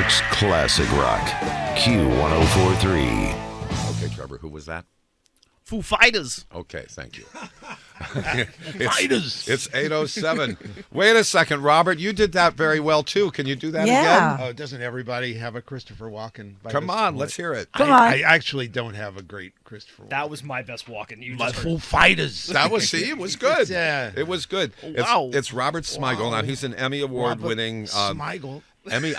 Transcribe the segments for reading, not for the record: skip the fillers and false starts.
York's classic rock, Q1043. Okay, Trevor, who was that? Foo Fighters. Okay, thank you. Fighters. It's 8:07. Wait a second, Robert. You did that very well, too. Can you do that Yeah. again? Oh, doesn't everybody have a Christopher Walken? By Come this on, point? let's hear it. Come on. I actually don't have a great Christopher Walken. That was my best walking. You My just Foo Fighters. That was, see, it was good. Yeah. It was good. Wow. It's Robert Smigel. Wow. Now, he's an Emmy Award-winning... Smigel. Emmy...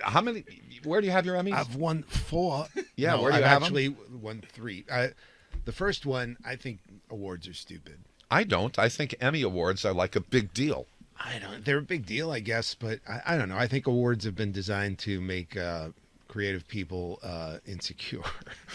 how many... Where do you have your Emmys? I've won 4. Yeah, no, where do you I've have 'em? actually won 3. The first one, I think awards are stupid. I don't. I think Emmy Awards are like a big deal. I don't. They're a big deal, I guess, but I don't know. I think awards have been designed to make creative people insecure.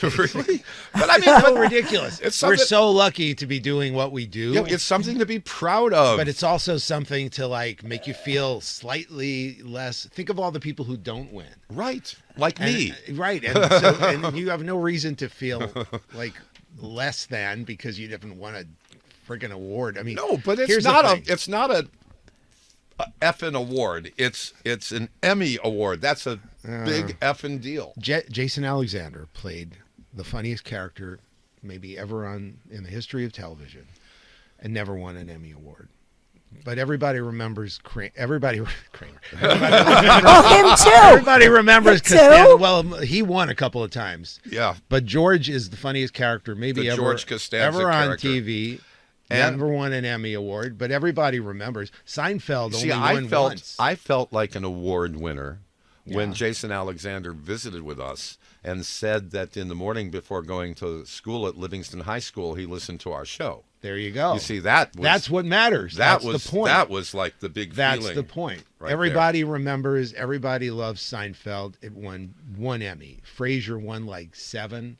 Really? But I mean, So ridiculous. It's We're something- so lucky to be doing what we do. yeah, it's something to be proud of. But it's also something to like make you feel slightly less. Think of all the people who don't win. right, like me. Right. And you have no reason to feel like less than because you haven't won a friggin' award. I mean, No, but here's it's the not thing. it's not a effing award. It's an Emmy award. That's a big effing deal. Jason Alexander played the funniest character maybe ever in the history of television and never won an Emmy award. But everybody remembers Kramer. Oh, him too. Everybody remembers Him too. Costanza. Well, he won a couple of times. Yeah. But George is the funniest character maybe The ever, George Costanza ever on character. TV. And- Never won an Emmy award, but everybody remembers. Seinfeld See, only won once. I felt like an award winner when Yeah. Jason Alexander visited with us and said that in the morning before going to school at Livingston High School, he listened to our show. There you go. You see, that's what matters. That's the point. That was like the big That's feeling. the point. right Everybody remembers. Everybody loves Seinfeld. It won 1 Emmy. Frasier won like 7.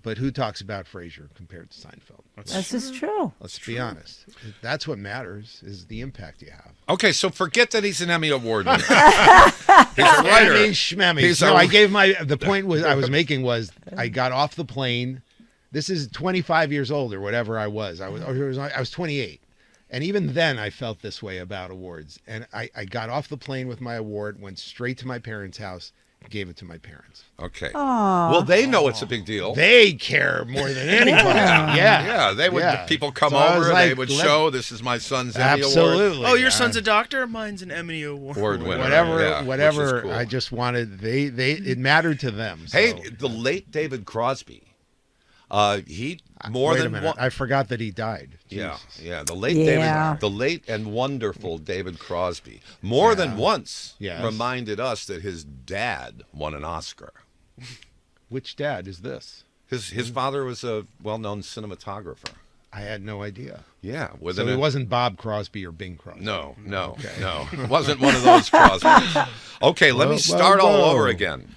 But who talks about Frasier compared to Seinfeld? This is true. Let's be honest. That's what matters is the impact you have. Okay, so forget that he's an Emmy Award winner. He's a writer. Emmy schmemmy. He's No, a- I gave the point I was making was I got off the plane. This is 25 years old or whatever I was. I was 28. And even then I felt this way about awards. And I got off the plane with my award, went straight to my parents' house, gave it to my parents. Okay. Aw. Well, they know it's a big deal. They care more than anybody. Yeah, they would. Yeah. People come So I was over. They like, would let- show this is my son's Emmy Award. Absolutely. Oh, your son's a doctor? Mine's an Emmy Award. Award winner. Whatever, Yeah, which is whatever. cool. I just wanted it mattered to them. So. Hey, the late David Crosby. He more Wait a than minute. one. I forgot that he died. Yeah, Jesus. yeah. The late Yeah. the late and wonderful David Crosby, more than once Yes. reminded us that his dad won an Oscar. Which dad is this? His father was a well-known cinematographer. I had no idea. Yeah, So within it wasn't Bob Crosby or Bing Crosby. No, it wasn't one of those Crosbys. Okay, let me start all over again.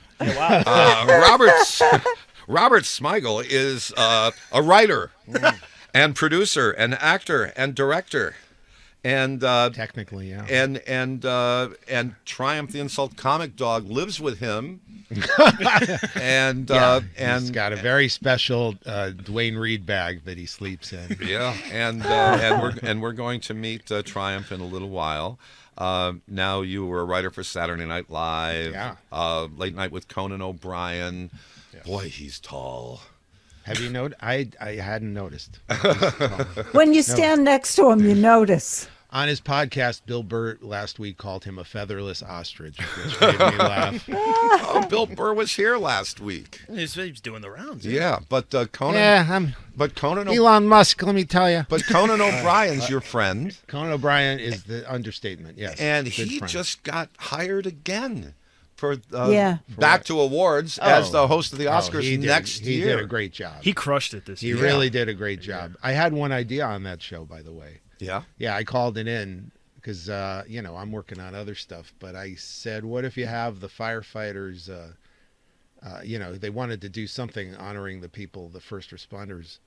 Robert Smigel is a writer and producer and actor and director, and Technically, yeah. and Triumph the Insult Comic Dog lives with him, and He's got a very special Dwayne Reed bag that he sleeps in. yeah, and we're going to meet Triumph in a little while. Now you were a writer for Saturday Night Live, Yeah. Late Night with Conan O'Brien. Boy, he's tall. Have you noticed? I hadn't noticed. When you stand next to him, you notice. On his podcast, Bill Burr last week called him a featherless ostrich, which made me laugh. Oh, Bill Burr was here last week. He's doing the rounds. Yeah, but Conan. Yeah, But Conan. Elon Musk, let me tell you. But Conan O'Brien's your friend, Conan O'Brien is the understatement, yes. and Good he friend. just got hired again for Yeah. back to awards as the host of the Oscars he did. next He year. did a great job. He crushed it this He year. really did a great job. I had one idea on that show, by the way. Yeah. Yeah, I called it in because, I'm working on other stuff. But I said, what if you have the firefighters, they wanted to do something honoring the people, the first responders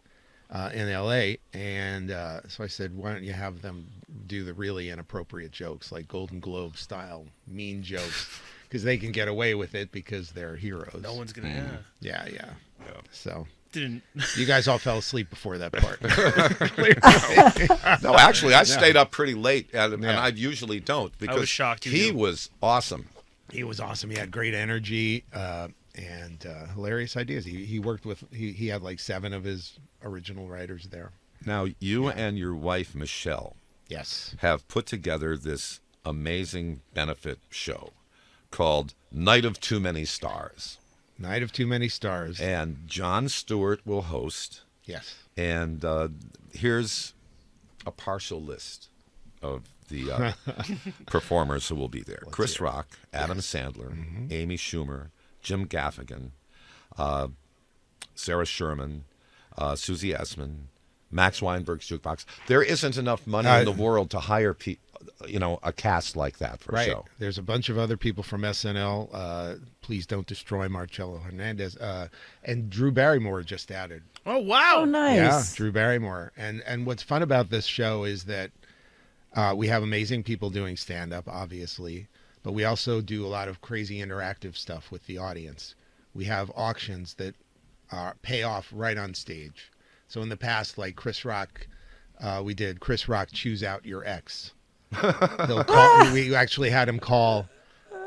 in L.A. And so I said, why don't you have them do the really inappropriate jokes, like Golden Globe style, mean jokes, because they can get away with it because they're heroes. No one's going to, Yeah. So Didn't. you guys all fell asleep before that part. No, actually, I stayed up pretty late, and Yeah. I usually don't because shocked you he knew. was awesome. He was awesome. He had great energy and hilarious ideas. He worked with he had like 7 of his original writers there. Now, you Yeah. and your wife, Michelle, Yes. have put together this amazing benefit show called Night of Too Many Stars. Night of Too Many Stars. And Jon Stewart will host. Yes. And here's a partial list of the performers who will be there. Chris hear it. Rock, Adam Sandler, Amy Schumer, Jim Gaffigan, Sarah Sherman, Susie Essman, Max Weinberg's Jukebox. There isn't enough money in the world to hire a cast like that for a show. There's a bunch of other people from SNL. Please Don't Destroy Marcello Hernandez. And Drew Barrymore just added. Oh wow! Oh, nice. Yeah, Drew Barrymore. And what's fun about this show is that we have amazing people doing stand-up, obviously, but we also do a lot of crazy interactive stuff with the audience. We have auctions that pay off right on stage. So in the past, like Chris Rock, we did Chris Rock Choose Out Your Ex. We actually had him call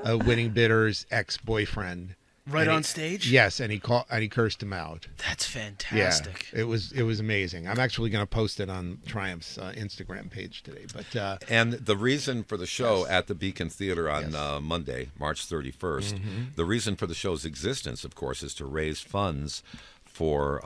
a winning bidder's ex-boyfriend. Right And on stage. Yes, and he cursed him out. That's fantastic. Yeah, it was amazing. I'm actually going to post it on Triumph's Instagram page today. But And the reason for the show at the Beacon Theater on Yes. Monday, March 31st, the reason for the show's existence, of course, is to raise funds for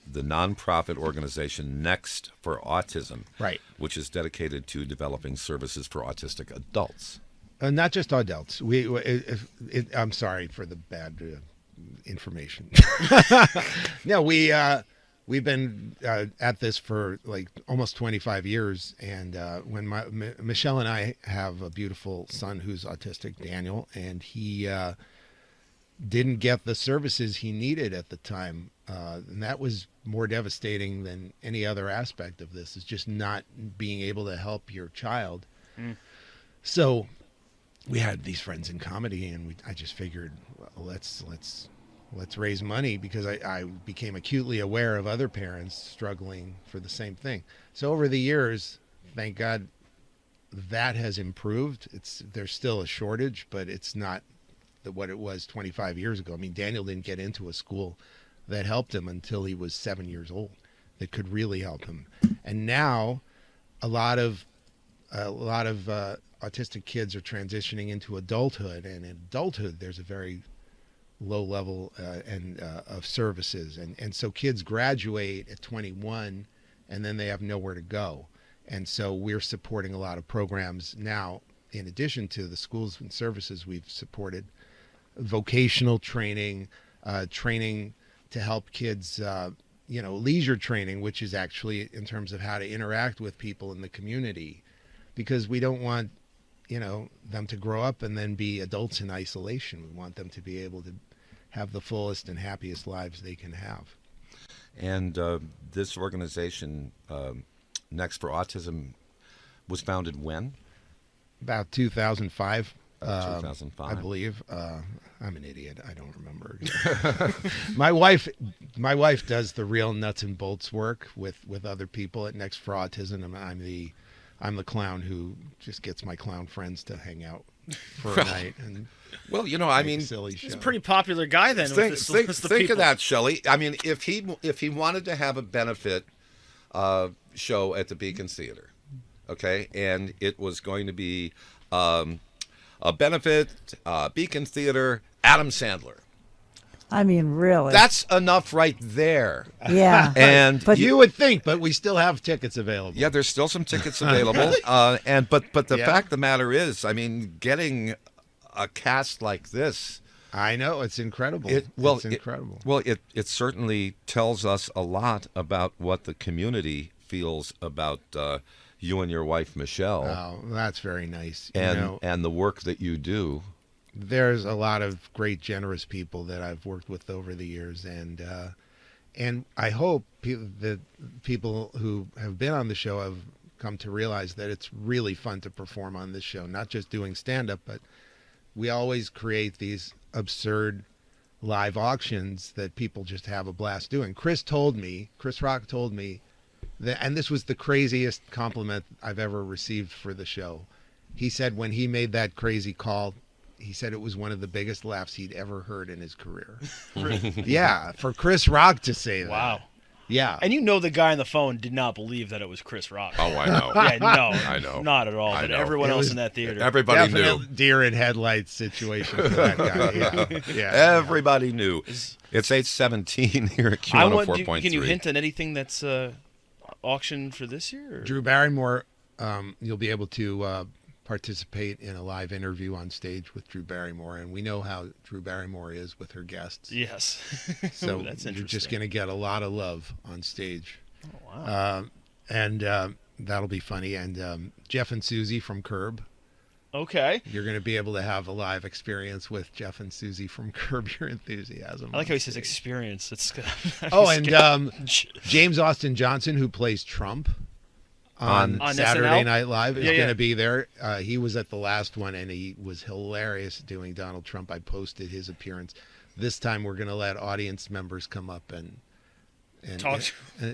the nonprofit organization Next for Autism, Right. which is dedicated to developing services for autistic adults. not just adults. I'm sorry for the bad information. No, we've been at this for like almost 25 years, and when Michelle and I have a beautiful son who's autistic, Daniel, and he didn't get the services he needed at the time, and that was more devastating than any other aspect of this. Is just not being able to help your child. So we had these friends in comedy, and I just figured, well, let's raise money, because I became acutely aware of other parents struggling for the same thing. So over the years, thank God, that has improved. There's still a shortage, but it's not what it was 25 years ago. I mean, Daniel didn't get into a school that helped him until he was 7 years old, that could really help him. And now a lot of autistic kids are transitioning into adulthood, and in adulthood there's a very low level of services, and so kids graduate at 21 and then they have nowhere to go. And so we're supporting a lot of programs now, in addition to the schools and services we've supported, vocational training, training to help kids, leisure training, which is actually in terms of how to interact with people in the community, because we don't want them to grow up and then be adults in isolation. We want them to be able to have the fullest and happiest lives they can have. And this organization, Next for Autism, was founded when? About 2005. 2005. I believe. I'm an idiot. I don't remember. My wife does the real nuts and bolts work with other people at Next for Autism, and I'm the clown who just gets my clown friends to hang out for a night and Well, make a silly He's show. a pretty popular guy then. Think, with this think, list of think people. of that, Shelley. I mean, if he wanted to have a benefit show at the Beacon Theater, okay, and it was going to be a benefit Beacon Theater, Adam Sandler. I mean, really. That's enough right there. Yeah. And But You would think, but we still have tickets available. yeah, there's still some tickets available. But the Yeah. fact of the matter is, I mean, getting a cast like this, I know, it's incredible. It's incredible. It certainly tells us a lot about what the community feels about you and your wife Michelle, Oh, that's very nice. and the work that you do. There's a lot of great, generous people that I've worked with over the years, and I hope that people who have been on the show have come to realize that it's really fun to perform on this show. Not just doing stand-up, but we always create these absurd live auctions that people just have a blast doing. Chris Rock told me that, and this was the craziest compliment I've ever received for the show. He said when he made that crazy call, he said it was one of the biggest laughs he'd ever heard in his career. Yeah, for Chris Rock to say that. Wow. Yeah. And the guy on the phone did not believe that it was Chris Rock. Oh, I know. Yeah, no. I know. Not at all. I But know. everyone It else was in that theater. Everybody knew. Definite deer in headlights situation for that guy. Yeah. Everybody knew. It's 8:17 here at I want, Q104.3. can you hint at anything that's auctioned for this year? Or? Drew Barrymore, you'll be able to participate in a live interview on stage with Drew Barrymore, and we know how Drew Barrymore is with her guests. Yes. So Ooh, that's you're just interesting. going to get a lot of love on stage. Oh, wow. And that'll be funny. And Jeff and Susie from Curb, Okay. you're going to be able to have a live experience with Jeff and Susie from Curb Your Enthusiasm. I like how on he says stage. experience. It's Oh, and James Austin Johnson, who plays Trump on On Saturday SNL? Night Live, is Yeah, going yeah. to be there. He was at the last one, and he was hilarious doing Donald Trump. I posted his appearance. This time, we're going to let audience members come up and Talk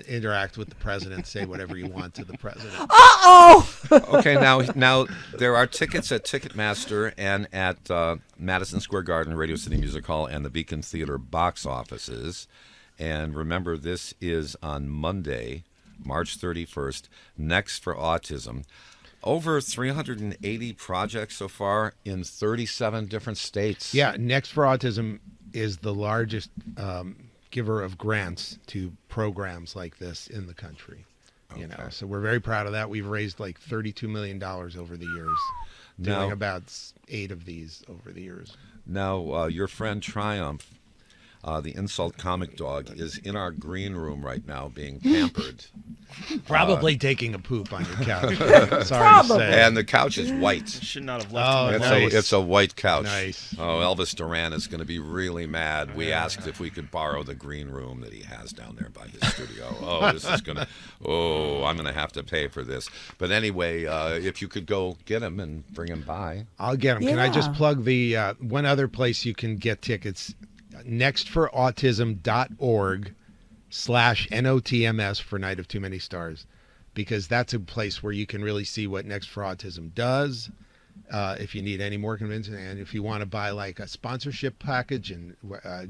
interact with the president, say whatever you want to the president. Okay, now there are tickets at Ticketmaster and at Madison Square Garden, Radio City Music Hall, and the Beacon Theater box offices. And remember, this is on Monday, March 31st, Next for Autism. Over 380 projects so far in 37 different states. Yeah, Next for Autism is the largest giver of grants to programs like this in the country. You know, so we're very proud of that. We've raised like $32 million over the years, doing Now- about 8 of these over the years. Now, your friend Triumph, the insult comic dog, is in our green room right now being pampered. Probably taking a poop on your couch. Sorry to say. And the couch is white. Should not have left Oh, him. It's, nice. it's a white couch. Nice. Oh, Elvis Duran is going to be really mad. We asked if we could borrow the green room that he has down there by his studio. Oh, this is going to... Oh, I'm going to have to pay for this. But anyway, if you could go get him and bring him by. I'll get them. Can I just Yeah. plug the one other place you can get tickets? nextforautism.org/NOTMS for Night of Too Many Stars, because that's a place where you can really see what Next for Autism does. If you need any more convincing, and if you want to buy like a sponsorship package and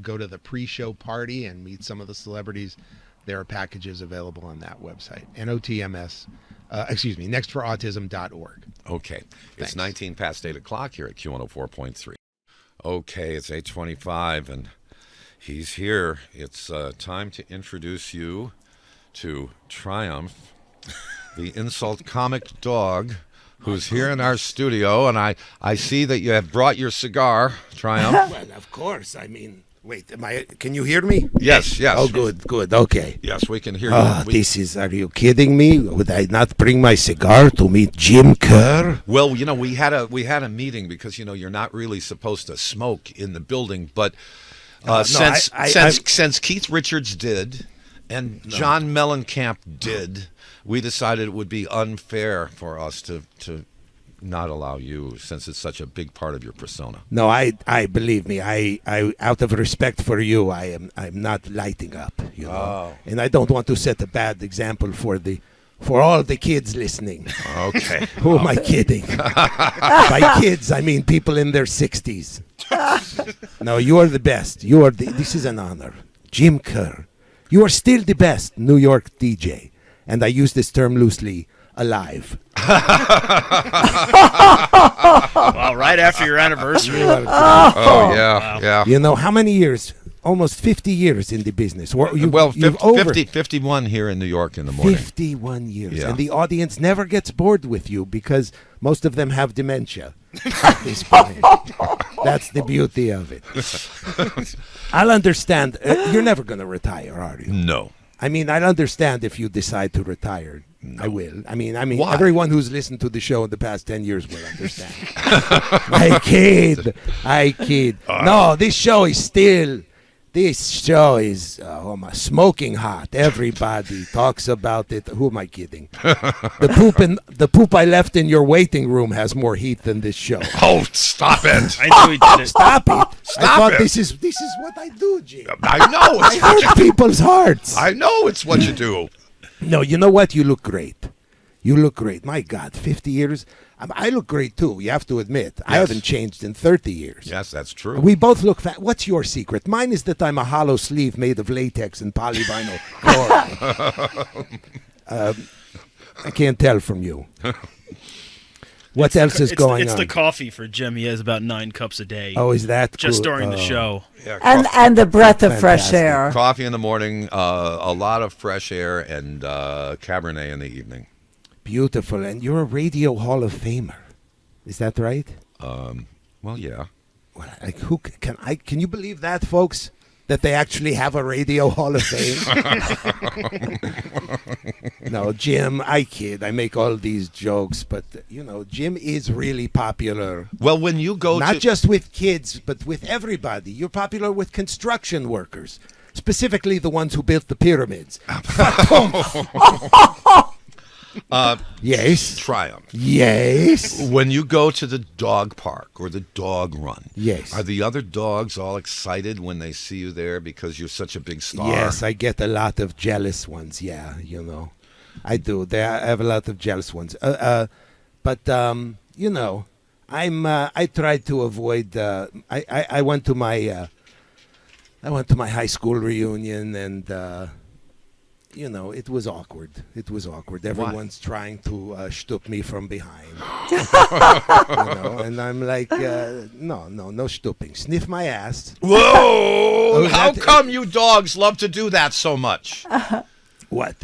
go to the pre-show party and meet some of the celebrities, there are packages available on that website. nextforautism.org. Okay. Thanks. It's 19 past 8 o'clock here at Q104.3. Okay, it's 8:25, and he's here. It's time to introduce you to Triumph, the insult comic dog, who's here in our studio. And I see that you have brought your cigar, Triumph. Well, of course. I mean, wait, can you hear me? Yes, yes. Oh, good, okay. Yes, we can hear you. Oh, are you kidding me? Would I not bring my cigar to meet Jim Kerr? Well, you know, we had a meeting because, you know, you're not really supposed to smoke in the building, but since Keith Richards did and John Mellencamp did, we decided it would be unfair for us to not allow you, since it's such a big part of your persona. No, I believe me. I out of respect for you, I'm not lighting up, you know. And I don't want to set a bad example for all the kids listening. Okay. Who am I kidding? By kids, I mean people in their 60s. No, you are the best. This is an honor. Jim Kerr. You are still the best New York DJ. And I use this term loosely, alive. Wow, right after your anniversary. Oh, yeah, yeah. You know, how many years? Almost 50 years in the business. Well, you've over 51 here in New York in the morning. 51 years. Yeah. And the audience never gets bored with you because most of them have dementia at this point. That's the beauty of it. I'll understand. You're never going to retire, are you? No. I mean, I'll understand if you decide to retire. No. I will. I mean, Why? everyone who's listened to the show in the past 10 years will understand. I kid. No, this show is smoking hot. Everybody talks about it. Who am I kidding? The poop I left in your waiting room has more heat than this show. Oh, stop it. I knew he did it. Stop it. Stop I thought it. this is what I do, Jim. I know. I hurt people's hearts. I know it's what you do. No, you know what? You look great. You look great. My God, 50 years. I look great too. You have to admit, I Yes. haven't changed in 30 years. Yes, that's true. We both look fat. What's your secret? Mine is that I'm a hollow sleeve made of latex and polyvinyl chloride. I can't tell from you. What else is going It's on? the coffee for Jim. He has about 9 cups a day. Oh, is that just cool? during the Oh. show. Yeah, And the breath of fresh Fantastic. air. coffee in the morning, a lot of fresh air, and Cabernet in the evening. Beautiful. And you're a Radio Hall of Famer. Is that right? Well, yeah. Well, like, can you believe that, folks? That they actually have a Radio Hall of Fame? No, Jim, I kid. I make all these jokes, but, Jim is really popular. Well, when you go Not to just with kids, but with everybody. You're popular with construction workers, specifically the ones who built the pyramids. Yes. Triumph, Yes. when you go to the dog park or the dog run, Yes. are the other dogs all excited when they see you there because you're such a big star? Yes, I get a lot of jealous ones. Yeah, I do. I have a lot of jealous ones. But I tried to avoid. I went to my high school reunion, and it was awkward. It was awkward. Everyone's trying to shtup me from behind. And I'm like, no shtupping. Sniff my ass. Whoa! How that- come you dogs love to do that so much? What?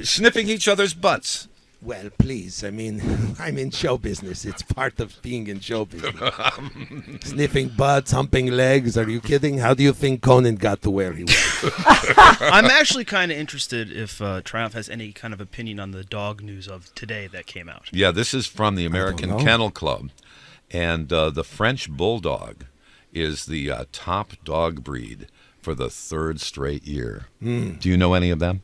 Sniffing each other's butts. Well, please. I mean, I'm in show business. It's part of being in show business. Sniffing butts, humping legs. Are you kidding? How do you think Conan got to where he was? I'm actually kind of interested if Triumph has any kind of opinion on the dog news of today that came out. Yeah, this is from the American know. Kennel Club, and the French Bulldog is the top dog breed for the 3rd straight year. Do you know any of them?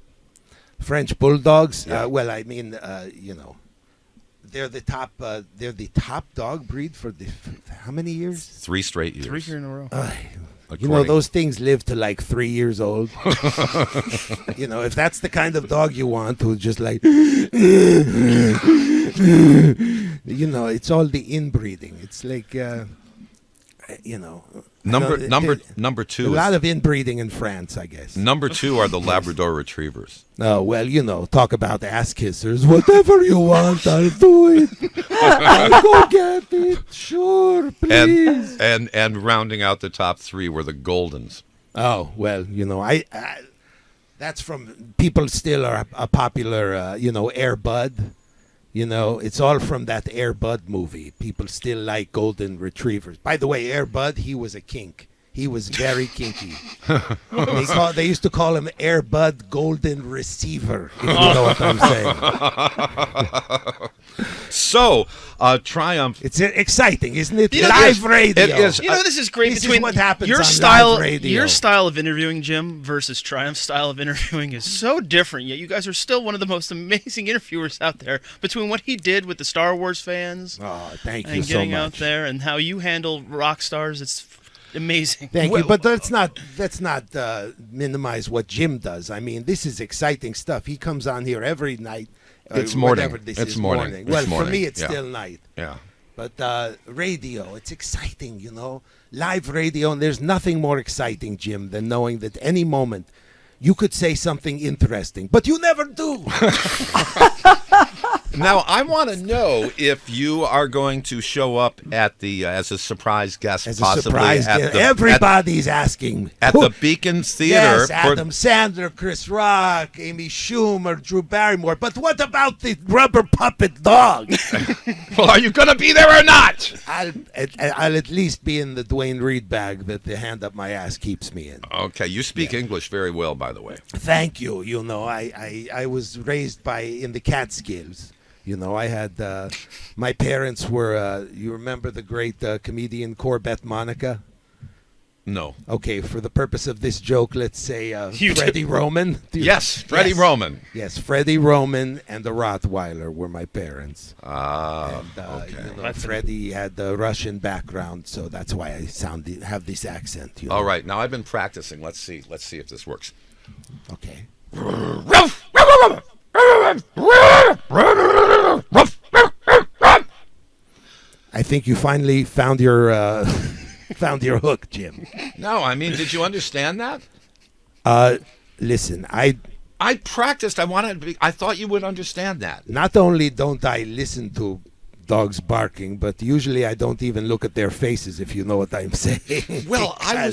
French bulldogs. Yeah. Well, I mean, they're the top. They're the top dog breed for how many years? 3 straight years. 3 here in a row. According- Those things live to like 3 years old. If that's the kind of dog you want, who's just like, it's all the inbreeding. It's like, Number a two. lot of inbreeding in France, I guess. Number 2 are the Labrador Retrievers. Oh, well, talk about ass kissers. Whatever you want, I'll do it. I'll go get it. Sure, please. And rounding out the top 3 were the Goldens. Oh, well, I that's from people still are a popular, Air Bud. It's all from that Air Bud movie. People still like golden retrievers. By the way, Air Bud, he was a kink. He was very kinky. They used to call him Air Bud Golden Receiver, if you know what I'm saying. So, Triumph. It's exciting, isn't it? You know, Live radio. it is. This is great. This is between what happens your on style, live radio. your style of interviewing, Jim, versus Triumph's style of interviewing is so different. Yet you guys are still one of the most amazing interviewers out there. Between what he did with the Star Wars fans, Oh, thank you and so getting out much. there, and how you handle rock stars, it's amazing. Thank you, but let's not minimize what Jim does. I mean, this is exciting stuff. He comes on here every night. It's morning. Whatever this It's is, morning. It's Well, for morning. me, it's Yeah. still night. Yeah. But radio, it's exciting, Live radio, and there's nothing more exciting, Jim, than knowing that any moment you could say something interesting, but you never do. Now, I want to know if you are going to show up at the as a surprise guest, As a possibly surprise, at the everybody's asking. at the Beacon Theater. Yes, Adam Sandler, Chris Rock, Amy Schumer, Drew Barrymore. But what about the rubber puppet dog? Well, are you going to be there or not? I'll at least be in the Dwayne Reed bag that the hand up my ass keeps me in. Okay, you speak English very well, by the way. Thank you. I was raised in the Catskills. I had my parents were. You remember the great comedian Corbett Monica? No. Okay, for the purpose of this joke, let's say You Freddie Roman. Yes, Freddie Yes. Roman. Yes, Freddie Roman and the Rottweiler were my parents. Ah, And, okay. Freddie had the Russian background, so that's why I have this accent. All right, now I've been practicing. Let's see if this works. Okay. I think you finally found your found your hook, Jim. No, I mean, did you understand that? Listen, I practiced. I thought you would understand that. not only don't I listen to dogs barking, but usually I don't even look at their faces, if you know what I'm saying. Well, I'm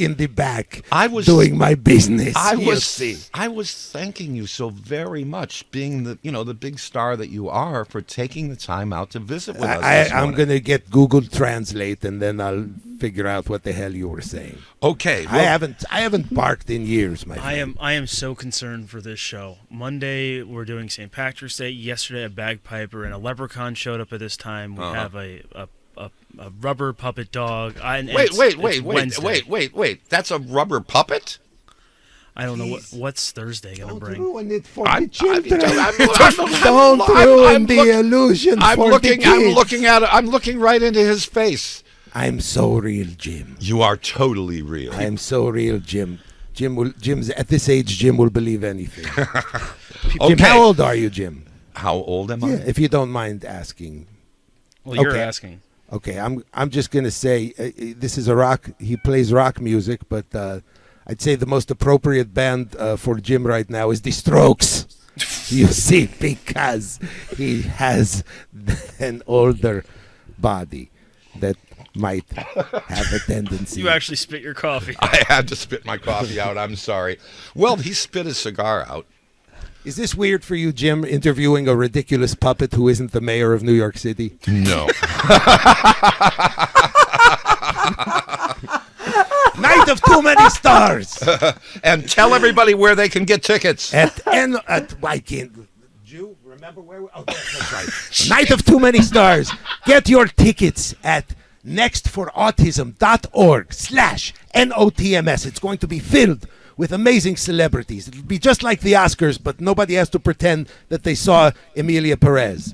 in the back I was doing my business. I you was see. I was thanking you so very much, being the big star that you are, for taking the time out to visit with us. This I'm morning. going to get Google Translate, and then I'll figure out what the hell you were saying. Okay. I haven't barked in years, my friend. I am so concerned for this show. Monday we're doing St. Patrick's Day. Yesterday a bagpiper and a leprechaun showed up at this time. We have a rubber puppet dog. Wait. That's a rubber puppet? I don't know what's Thursday gonna Don't bring. ruin it for I'm- the children. Don't ruin the illusion for the kids. I'm looking right into his face. I'm so real, Jim. You are totally real. I'm so real, Jim. Jim's at this age. Jim will believe anything. Jim, Okay. how old are you, Jim? How old am I? Yeah, if you don't mind asking. Well, you're Okay. asking. Okay, I'm just gonna say this is a rock. He plays rock music, but I'd say the most appropriate band for Jim right now is The Strokes. You see, because he has an older body that might have a tendency. You actually spit your coffee. I had to spit my coffee out. I'm sorry. Well, he spit his cigar out. Is this weird for you, Jim, interviewing a ridiculous puppet who isn't the mayor of New York City? No. Night of Too Many Stars. And tell everybody where they can get tickets. at I can't. Jew, remember where? That's right. Night of Too Many Stars. Get your tickets at nextforautism.org/NOTMS. It's going to be filled with amazing celebrities. It'll be just like the Oscars, but nobody has to pretend that they saw Emilia Perez.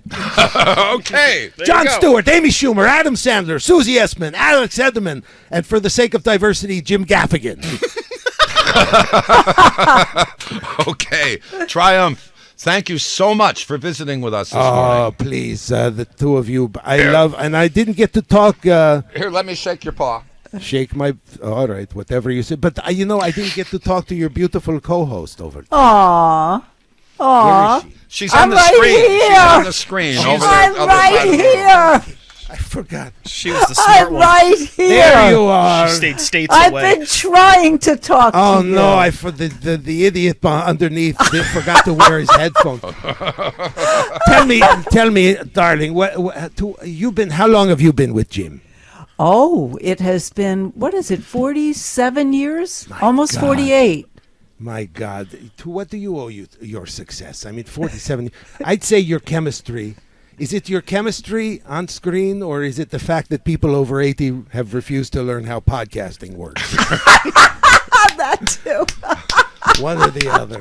Okay. there Jon you go. Stewart, Amy Schumer, Adam Sandler, Susie Essman, Alex Edelman, and for the sake of diversity, Jim Gaffigan. Okay. Triumph. Thank you so much for visiting with us this morning. Oh, please, the two of you. I love, and I didn't get to talk. Here, let me shake your paw. Shake my. All right, whatever you say. But I didn't get to talk to your beautiful co-host over there. Aw. Where Aw. is she? She's I'm on the right screen. She's here. on the screen over there. I'm other side right of the room. here. I forgot. She was the smart I'm one. right here. There you are. She stayed states I've away. been trying to talk Oh to you. no! The idiot underneath forgot to wear his headphones. Tell me, darling. How long have you been with Jim? Oh, it has been, 47 years? Almost God. 48. My God, to what do you owe your success? I mean, 47. I'd say your chemistry. Is it your chemistry on screen, or is it the fact that people over 80 have refused to learn how podcasting works? That too. One or the other.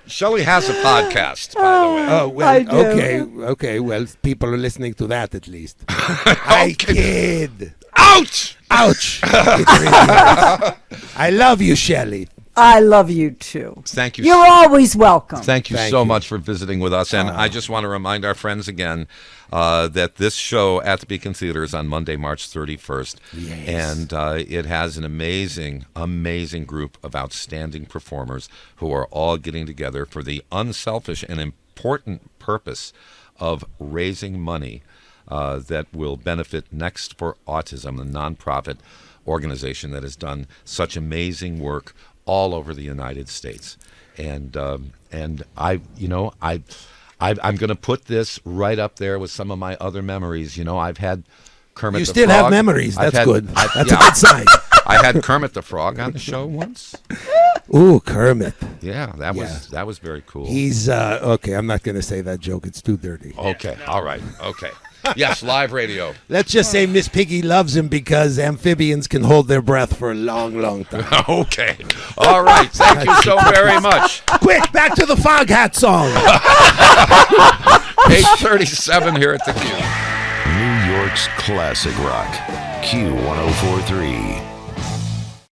Shelley has a podcast, by the way. Oh well. I do. Okay. Well, people are listening to that at least. I kid. Ouch! Ouch! It really hurts. I love you, Shelley. I love you too. Thank you. You're always welcome. Thank you Thank so you. much for visiting with us. And I just want to remind our friends again that this show at the Beacon Theater is on Monday, March 31st. Yes. And it has an amazing, amazing group of outstanding performers who are all getting together for the unselfish and important purpose of raising money that will benefit Next for Autism, the nonprofit organization that has done such amazing work all over the United States. And I'm going to put this right up there with some of my other memories. I've had Kermit You the still Frog. have memories. I've That's had- good. I- That's yeah, a good sign. I had Kermit the Frog on the show once. Ooh, Kermit. Yeah, that was very cool. He's okay. I'm not going to say that joke. It's too dirty. Okay, all right, okay. Yes, live radio. Let's just say Miss Piggy loves him because amphibians can hold their breath for a long, long time. Okay, all right. Thank you so very much. Quick, back to the Fog Hat song. 8:37 here at the Q. New York's classic rock, Q1043.